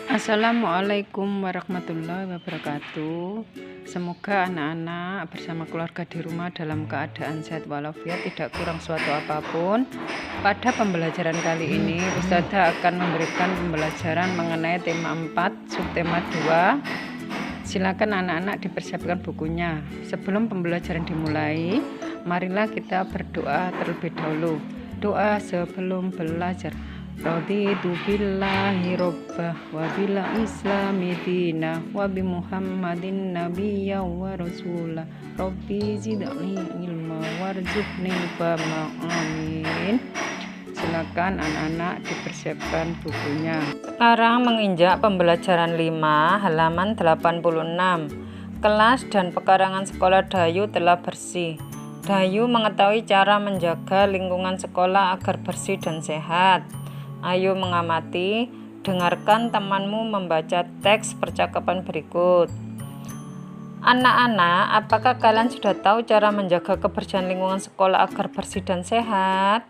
Assalamualaikum warahmatullahi wabarakatuh. Semoga anak-anak bersama keluarga di rumah dalam keadaan sehat walafiat, tidak kurang suatu apapun. Pada pembelajaran kali ini Ustazah akan memberikan pembelajaran mengenai tema 4, subtema 2. Silakan anak-anak dipersiapkan bukunya. Sebelum pembelajaran dimulai, marilah kita berdoa terlebih dahulu. Doa sebelum belajar. Raditu billahi rabbah wa bil islami dinah wa bi muhammadin nabiyya wa rasulah rabbi zidni ilma warzuqni fahma. Amin. Silakan anak-anak dipersiapkan bukunya. Sekarang menginjak pembelajaran 5 halaman 86. Kelas dan pekarangan sekolah Dayu telah bersih. Dayu mengetahui cara menjaga lingkungan sekolah agar bersih dan sehat. Ayo mengamati, dengarkan temanmu membaca teks percakapan berikut. Anak-anak, apakah kalian sudah tahu cara menjaga kebersihan lingkungan sekolah agar bersih dan sehat?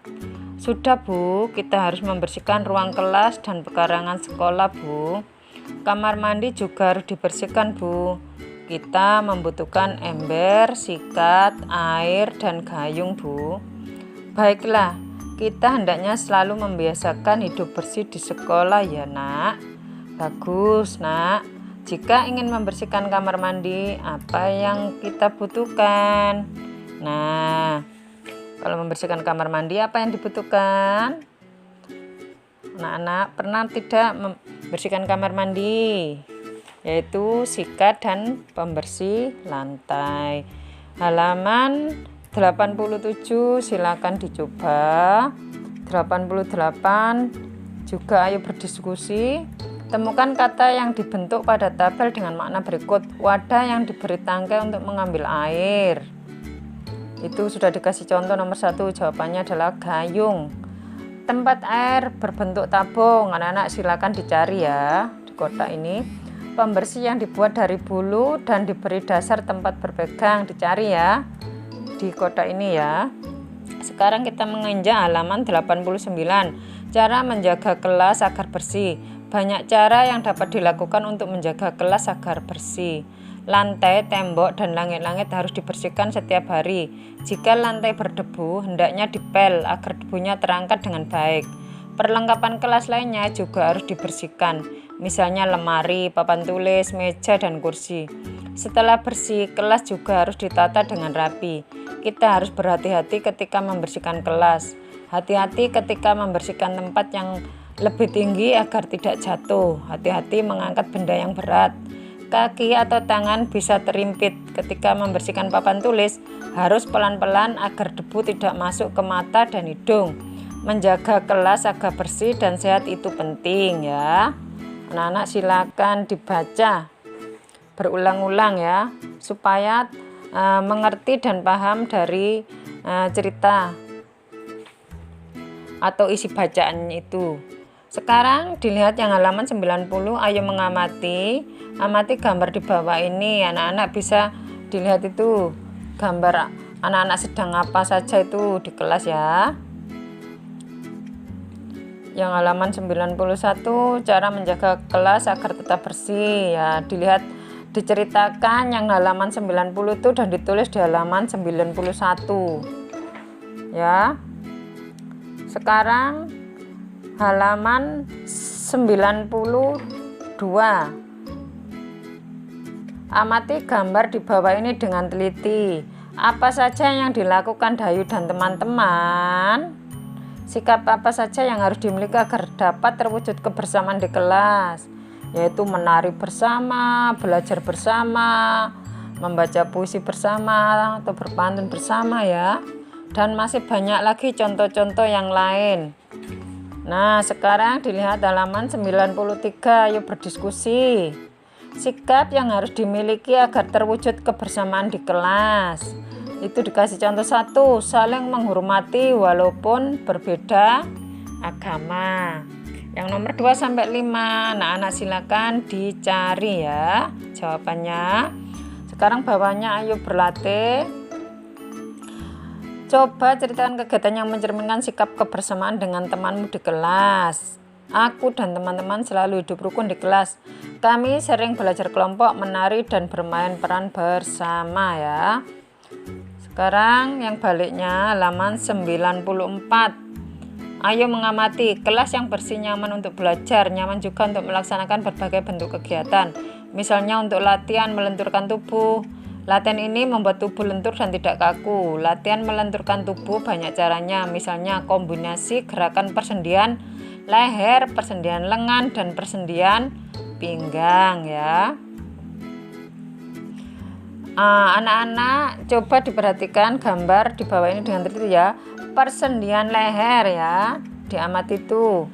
Sudah, Bu, kita harus membersihkan ruang kelas dan pekarangan sekolah, Bu. Kamar mandi juga harus dibersihkan, Bu. Kita membutuhkan ember, sikat, air, dan gayung, Bu. Baiklah, kita hendaknya selalu membiasakan hidup bersih di sekolah ya, Nak. Bagus, Nak. Jika ingin membersihkan kamar mandi, apa yang kita butuhkan? Nah, kalau membersihkan kamar mandi, apa yang dibutuhkan? Anak-anak pernah tidak membersihkan kamar mandi? Yaitu sikat dan pembersih lantai. Halaman 87 silakan dicoba. 88 juga ayo berdiskusi. Temukan kata yang dibentuk pada tabel dengan makna berikut. Wadah yang diberi tangkai untuk mengambil air. Itu sudah dikasih contoh nomor 1, jawabannya adalah gayung. Tempat air berbentuk tabung. Anak-anak silakan dicari ya di kotak ini. Pembersih yang dibuat dari bulu dan diberi dasar tempat berpegang, dicari ya di kotak ini ya. Sekarang kita menginjak halaman 89. Cara menjaga kelas agar bersih. Banyak cara yang dapat dilakukan untuk menjaga kelas agar bersih. Lantai, tembok, dan langit-langit harus dibersihkan setiap hari. Jika lantai berdebu, hendaknya dipel agar debunya terangkat dengan baik. Perlengkapan kelas lainnya juga harus dibersihkan, misalnya lemari, papan tulis, meja, dan kursi. Setelah bersih, kelas juga harus ditata dengan rapi. Kita harus berhati-hati ketika membersihkan kelas. Hati-hati ketika membersihkan tempat yang lebih tinggi agar tidak jatuh. Hati-hati mengangkat benda yang berat. Kaki atau tangan bisa terimpit. Ketika membersihkan papan tulis, harus pelan-pelan agar debu tidak masuk ke mata dan hidung. Menjaga kelas agar bersih dan sehat itu penting ya. Anak-anak silakan dibaca berulang-ulang ya, supaya mengerti dan paham dari cerita atau isi bacaan itu. Sekarang dilihat yang halaman 90, ayo mengamati. Amati gambar di bawah ini. Anak-anak bisa dilihat itu gambar anak-anak sedang apa saja itu di kelas ya. Yang halaman 91, cara menjaga kelas agar tetap bersih ya, dilihat diceritakan yang halaman 90 itu dan ditulis di halaman 91 ya. Sekarang halaman 92. Amati gambar di bawah ini dengan teliti. Apa saja yang dilakukan Dayu dan teman-teman? Sikap apa saja yang harus dimiliki agar dapat terwujud kebersamaan di kelas? Yaitu menari bersama, belajar bersama, membaca puisi bersama, atau berpantun bersama ya. Dan masih banyak lagi contoh-contoh yang lain. Nah, sekarang dilihat halaman 93, yuk berdiskusi. Sikap yang harus dimiliki agar terwujud kebersamaan di kelas. Itu dikasih contoh 1, saling menghormati walaupun berbeda agama. Yang nomor 2 sampai 5, anak-anak silakan dicari ya jawabannya. Sekarang bawahnya ayo berlatih. Coba ceritakan kegiatan yang mencerminkan sikap kebersamaan dengan temanmu di kelas. Aku dan teman-teman selalu hidup rukun di kelas. Kami sering belajar kelompok, menari, dan bermain peran bersama ya. Sekarang yang baliknya halaman 94. Ayo mengamati kelas yang bersih, nyaman untuk belajar, nyaman juga untuk melaksanakan berbagai bentuk kegiatan. Misalnya untuk latihan melenturkan tubuh. Latihan ini membuat tubuh lentur dan tidak kaku. Latihan melenturkan tubuh banyak caranya, misalnya kombinasi gerakan persendian leher, persendian lengan, dan persendian pinggang ya. Anak-anak coba diperhatikan gambar di bawah ini dengan teliti ya. Persendian leher ya, diamati itu,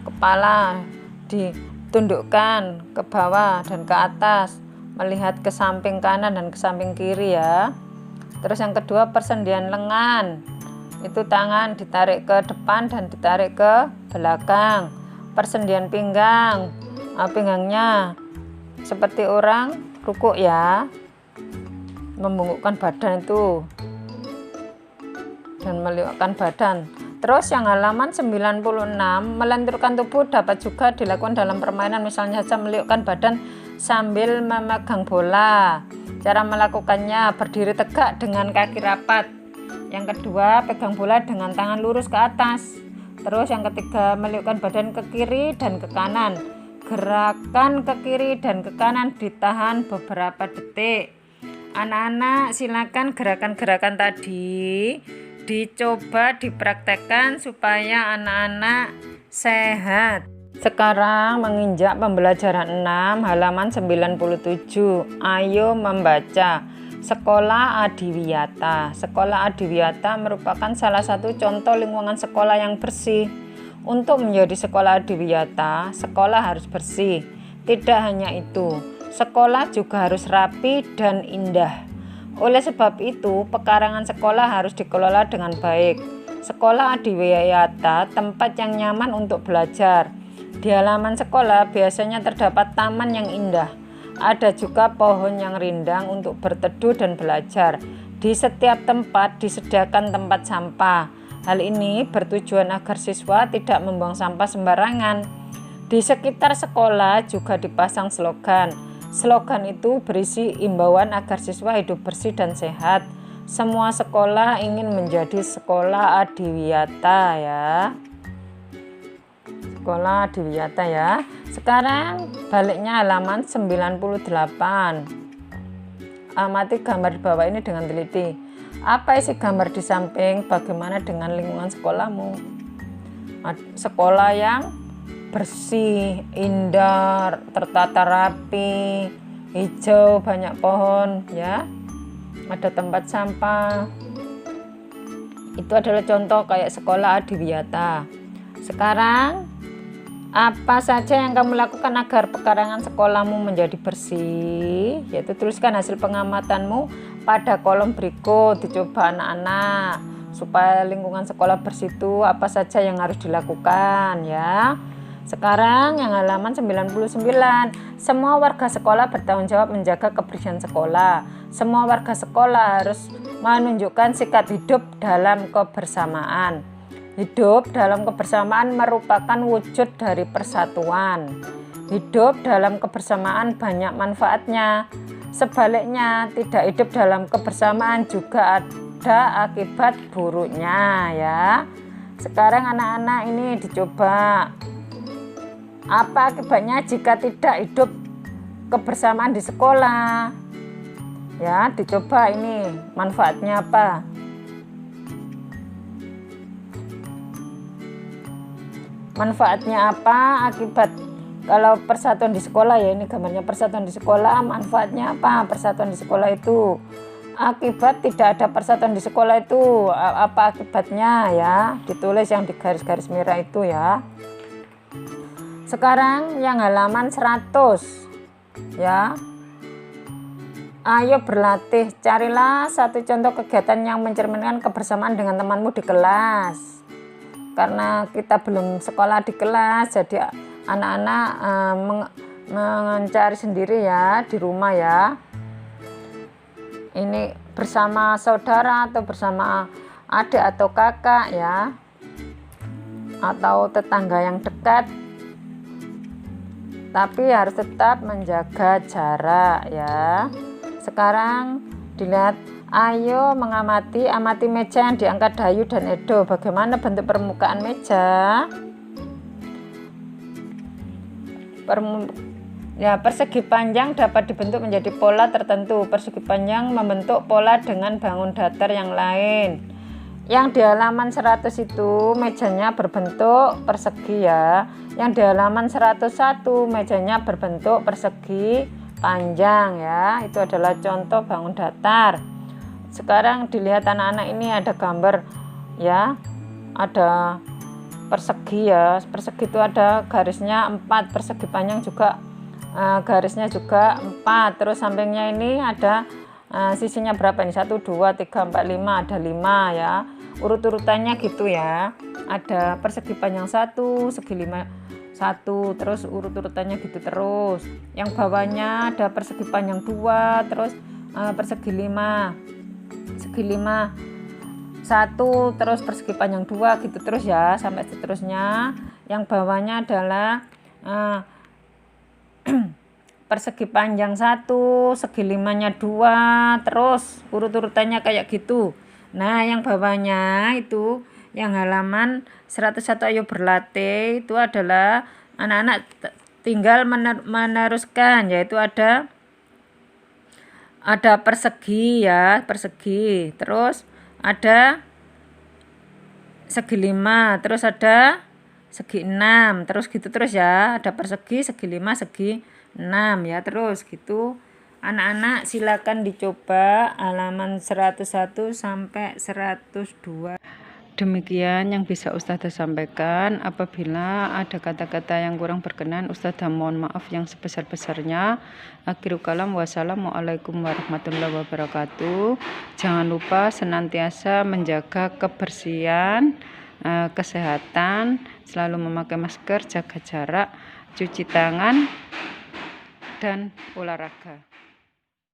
kepala ditundukkan ke bawah dan ke atas, melihat ke samping kanan dan ke samping kiri ya. Terus yang kedua persendian lengan, itu tangan ditarik ke depan dan ditarik ke belakang. Persendian pinggang, pinggangnya seperti orang rukuk ya, membungkukkan badan itu dan meliwakkan badan. Terus yang halaman 96, melenturkan tubuh dapat juga dilakukan dalam permainan, misalnya saja meliwakkan badan sambil memegang bola. Cara melakukannya berdiri tegak dengan kaki rapat. Yang kedua pegang bola dengan tangan lurus ke atas. Terus yang ketiga meliwakkan badan ke kiri dan ke kanan. Gerakan ke kiri dan ke kanan ditahan beberapa detik. Anak-anak silakan gerakan-gerakan tadi dicoba dipraktekkan supaya anak-anak sehat. Sekarang menginjak pembelajaran 6 halaman 97. Ayo membaca. Sekolah Adiwiyata. Sekolah Adiwiyata merupakan salah satu contoh lingkungan sekolah yang bersih. Untuk menjadi sekolah Adiwiyata, sekolah harus bersih. Tidak hanya itu, sekolah juga harus rapi dan indah. Oleh sebab itu, pekarangan sekolah harus dikelola dengan baik. Sekolah Adiwiyata tempat yang nyaman untuk belajar. Di halaman sekolah biasanya terdapat taman yang indah. Ada juga pohon yang rindang untuk berteduh dan belajar. Di setiap tempat disediakan tempat sampah. Hal ini bertujuan agar siswa tidak membuang sampah sembarangan. Di sekitar sekolah juga dipasang slogan. Slogan itu berisi imbauan agar siswa hidup bersih dan sehat. Semua sekolah ingin menjadi sekolah Adiwiyata ya. Sekolah Adiwiyata ya. Sekarang baliknya halaman 98. Amati gambar di bawah ini dengan teliti. Apa isi gambar di samping? Bagaimana dengan lingkungan sekolahmu? Sekolah yang bersih, indah, tertata rapi, hijau, banyak pohon ya. Ada tempat sampah. Itu adalah contoh kayak sekolah Adiwiyata. Sekarang apa saja yang kamu lakukan agar pekarangan sekolahmu menjadi bersih? Yaitu tuliskan hasil pengamatanmu pada kolom berikut. Dicoba anak-anak supaya lingkungan sekolah bersih itu apa saja yang harus dilakukan ya. Sekarang yang halaman 99. Semua warga sekolah bertanggung jawab menjaga kebersihan sekolah. Semua warga sekolah harus menunjukkan sikap hidup dalam kebersamaan. Hidup dalam kebersamaan merupakan wujud dari persatuan. Hidup dalam kebersamaan banyak manfaatnya. Sebaliknya, tidak hidup dalam kebersamaan juga ada akibat buruknya ya. Sekarang anak-anak ini dicoba. Apa akibatnya jika tidak hidup kebersamaan di sekolah? Ya, dicoba ini manfaatnya apa? Manfaatnya apa akibat kalau persatuan di sekolah ya, ini gambarnya persatuan di sekolah. Manfaatnya apa persatuan di sekolah itu? Akibat tidak ada persatuan di sekolah itu apa akibatnya ya? Ditulis yang di garis-garis merah itu ya. Sekarang yang halaman 100 ya. Ayo berlatih, carilah satu contoh kegiatan yang mencerminkan kebersamaan dengan temanmu di kelas. Karena kita belum sekolah di kelas, jadi anak-anak mencari sendiri ya di rumah ya. Ini bersama saudara atau bersama adik atau kakak ya, atau tetangga yang dekat. tapi harus tetap menjaga jarak ya. Sekarang dilihat, ayo amati meja yang diangkat Dayu dan Edo. Bagaimana bentuk permukaan meja? Persegi panjang dapat dibentuk menjadi pola tertentu. Persegi panjang membentuk pola dengan bangun datar yang lain. Yang di halaman 100 itu mejanya berbentuk persegi ya. Yang di halaman 101 mejanya berbentuk persegi panjang ya. Itu adalah contoh bangun datar. Sekarang dilihat anak-anak, ini ada gambar ya. Ada persegi ya. Persegi itu ada garisnya 4, persegi panjang juga garisnya juga 4. Terus sampingnya ini ada sisinya berapa ini? 1, 2, 3, 4, 5, ada 5 ya. Urut-urutannya gitu ya. Ada persegi panjang 1, segi 5 1, terus urut-urutannya gitu terus. Yang bawahnya ada persegi panjang 2, terus persegi 5 1, terus persegi panjang 2 gitu terus ya sampai seterusnya. Yang bawahnya adalah persegi panjang 1, segi 5-nya 2, terus urut-urutannya kayak gitu. Nah, yang bawahnya itu yang halaman 101 ayo berlatih itu adalah anak-anak tinggal meneruskan, yaitu ada persegi ya, persegi. Terus ada segi 5, terus ada segi 6, terus gitu terus ya. Ada persegi, segi 5, segi 6 ya, terus gitu. Anak-anak silakan dicoba halaman 101 sampai 102. Demikian yang bisa Ustazah sampaikan. Apabila ada kata-kata yang kurang berkenan, Ustazah mohon maaf yang sebesar-besarnya. Akhirul kalam, wassalamualaikum warahmatullahi wabarakatuh. Jangan lupa senantiasa menjaga kebersihan, kesehatan, selalu memakai masker, jaga jarak, cuci tangan, dan olahraga.